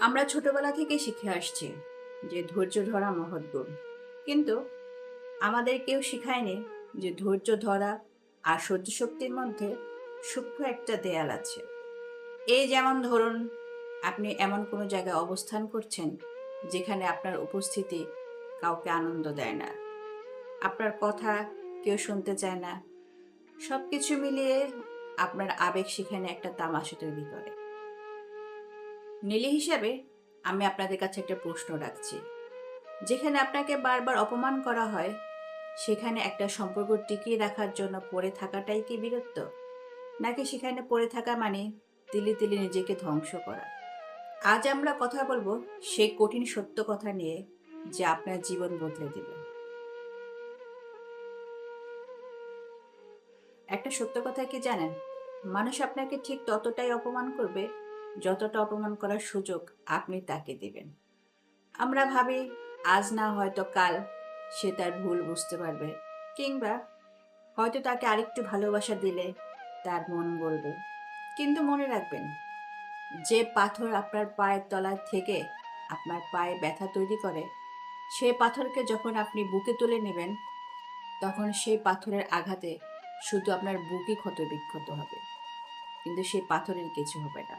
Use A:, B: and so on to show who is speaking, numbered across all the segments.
A: আমরা ছোটবেলা থেকে শিখে আসছি যে ধৈর্য ধরা মহৎ গুণ, কিন্তু আমাদের কেউ শিখায়নি যে ধৈর্য ধরা আর সহ্য শক্তির মধ্যে সূক্ষ্ম একটা দেয়াল আছে। এই যেমন ধরুন, আপনি এমন কোনো জায়গায় অবস্থান করছেন যেখানে আপনার উপস্থিতি কাউকে আনন্দ দেয় না, আপনার কথা কেউ শুনতে চায় না। সব কিছু মিলিয়ে আপনার আবেগ সেখানে একটা তামাশা তৈরি করে। নীলি হিসাবে আমি আপনাদের কাছে একটা প্রশ্ন রাখছি, যেখানে আপনাকে বারবার অপমান করা হয়, সেখানে একটা সম্পর্ক টিকিয়ে রাখার জন্য পড়ে থাকাটাই কি বীরত্ব, নাকি সেখানে পড়ে থাকা মানে তিলে তিলে নিজেকে ধ্বংস করা? আজ আমরা কথা বলবো সেই কঠিন সত্য কথা নিয়ে, যে আপনার জীবন বদলে দেবে। একটা সত্য কথা কি জানেন? মানুষ আপনাকে ঠিক ততটাই অপমান করবে যতটা অপমান করার সুযোগ আপনি তাকে দিবেন। আমরা ভাবি আজ না হয়তো কাল সে তার ভুল বুঝতে পারবে, কিংবা হয়তো তাকে আরেকটু ভালোবাসা দিলে তার মন বলবে। কিন্তু মনে রাখবেন, যে পাথর আপনার পায়ের তলায় থেকে আপনার পায়ে ব্যথা তৈরি করে, সেই পাথরকে যখন আপনি বুকে তুলে নেবেন, তখন সেই পাথরের আঘাতে শুধু আপনার বুকই ক্ষত বিক্ষত হবে, কিন্তু সেই পাথরের কিছু হবে না।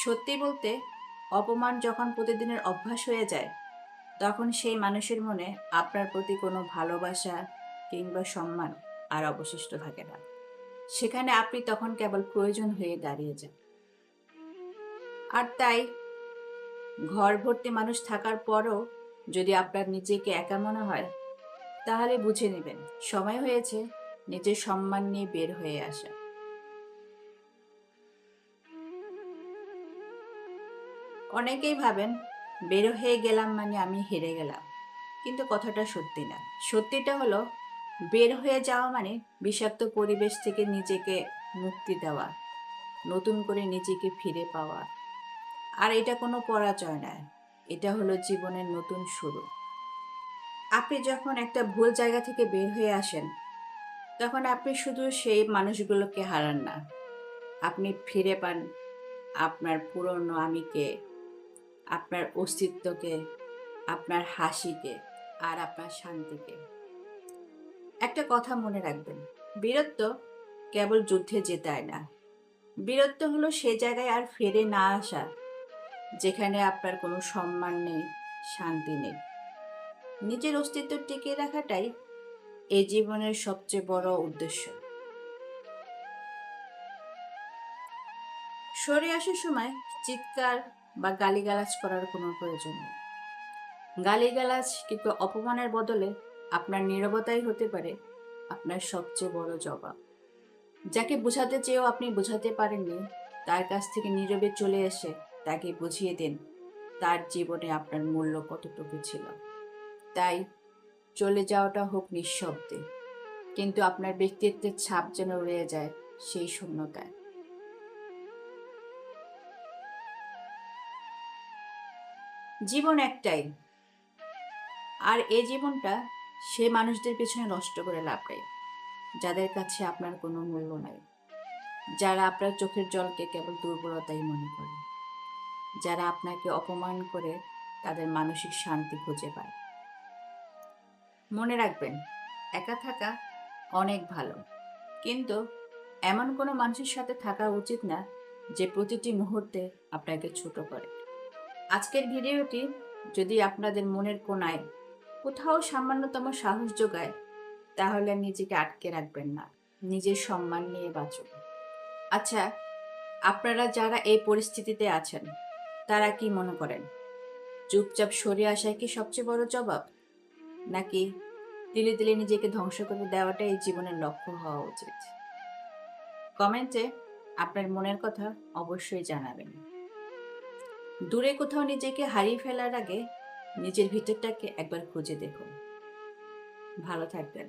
A: সত্যি বলতে, অপমান যখন প্রতিদিনের অভ্যাস হয়ে যায়, তখন সেই মানুষের মনে আপনার প্রতি কোনো ভালোবাসা কিংবা সম্মান আর অবশিষ্ট থাকে না। সেখানে আপনি তখন কেবল প্রয়োজন হয়ে দাঁড়িয়ে যান। আর তাই ঘর ভর্তি মানুষ থাকার পরও যদি আপনার নিজেকে একা মনে হয়, তাহলে বুঝে নেবেন সময় হয়েছে নিজের সম্মান নিয়ে বের হয়ে আসা। অনেকেই ভাবেন বের হয়ে গেলাম মানে আমি হেরে গেলাম, কিন্তু কথাটা সত্যি না। সত্যিটা হলো, বের হয়ে যাওয়া মানে বিষাক্ত পরিবেশ থেকে নিজেকে মুক্তি দেওয়া, নতুন করে নিজেকে ফিরে পাওয়া। আর এটা কোনো পরাজয় নয়, এটা হলো জীবনের নতুন শুরু। আপনি যখন একটা ভুল জায়গা থেকে বের হয়ে আসেন, তখন আপনি শুধু সেই মানুষগুলোকে হারান না, আপনি ফিরে পান আপনার পুরনো আমিকে, আপনার অস্তিত্বকে, আপনার হাসিকে, আর আপনার শান্তিকে। একটা কথা মনে রাখবেন, বীরত্ব কেবল যুদ্ধে জেতায় না। বীরত্ব হলো সে জায়গায় আর ফিরে না আসা যেখানে আপনার কোনো সম্মান নেই, শান্তি নেই। নিজের অস্তিত্ব টিকিয়ে রাখাটাই এই জীবনের সবচেয়ে বড় উদ্দেশ্য। সরে আসার সময় চিৎকার বা গালিগালাজ করার কোনো প্রয়োজন নেই। গালিগালাজ কিন্তু অপমানের বদলে আপনার নীরবতাই হতে পারে আপনার সবচেয়ে বড় জবাব। যাকে বোঝাতে চেয়েও আপনি বোঝাতে পারেননি, তার কাছ থেকে নীরবে চলে এসে তাকে বুঝিয়ে দিন তার জীবনে আপনার মূল্য কতটুকু ছিল। তাই চলে যাওয়াটা হোক নিঃশব্দে, কিন্তু আপনার ব্যক্তিত্বের ছাপ যেন রয়ে যায় সেই শূন্যতায়। জীবন একটাই, আর এই জীবনটা সে মানুষদের পেছনে নষ্ট করে লাভ নেই যাদের কাছে আপনার কোনো মূল্য নাই, যারা আপনার চোখের জলকে কেবল দুর্বলতাই মনে করে, যারা আপনাকে অপমান করে তাদের মানসিক শান্তি খুঁজে পায়। মনে রাখবেন, একা থাকা অনেক ভালো, কিন্তু এমন কোনো মানুষের সাথে থাকা উচিত না যে প্রতিটি মুহূর্তে আপনাকে ছোট করে। আজকের ভিডিওটি যদি আপনাদের মনের কোণায় কোথাও সামান্যতম সাহস যোগায়, তাহলে নিজেকে আটকে রাখবেন না, নিজের সম্মান নিয়ে বাঁচুন। আচ্ছা, আপনারা যারা এই পরিস্থিতিতে আছেন, তারা কি মনে করেন চুপচাপ সরে আসাই কি সবচেয়ে বড় জবাব, নাকি দিলে দিলে নিজেকে ধ্বংস করে দেওয়াটাই এই জীবনের লক্ষ্য হওয়া উচিত? কমেন্টে আপনার মনের কথা অবশ্যই জানাবেন। দূরে কোথাও নিজেকে হারিয়ে ফেলার আগে নিজের ভিতরটাকে একবার খুঁজে দেখুন। ভালো থাকবেন।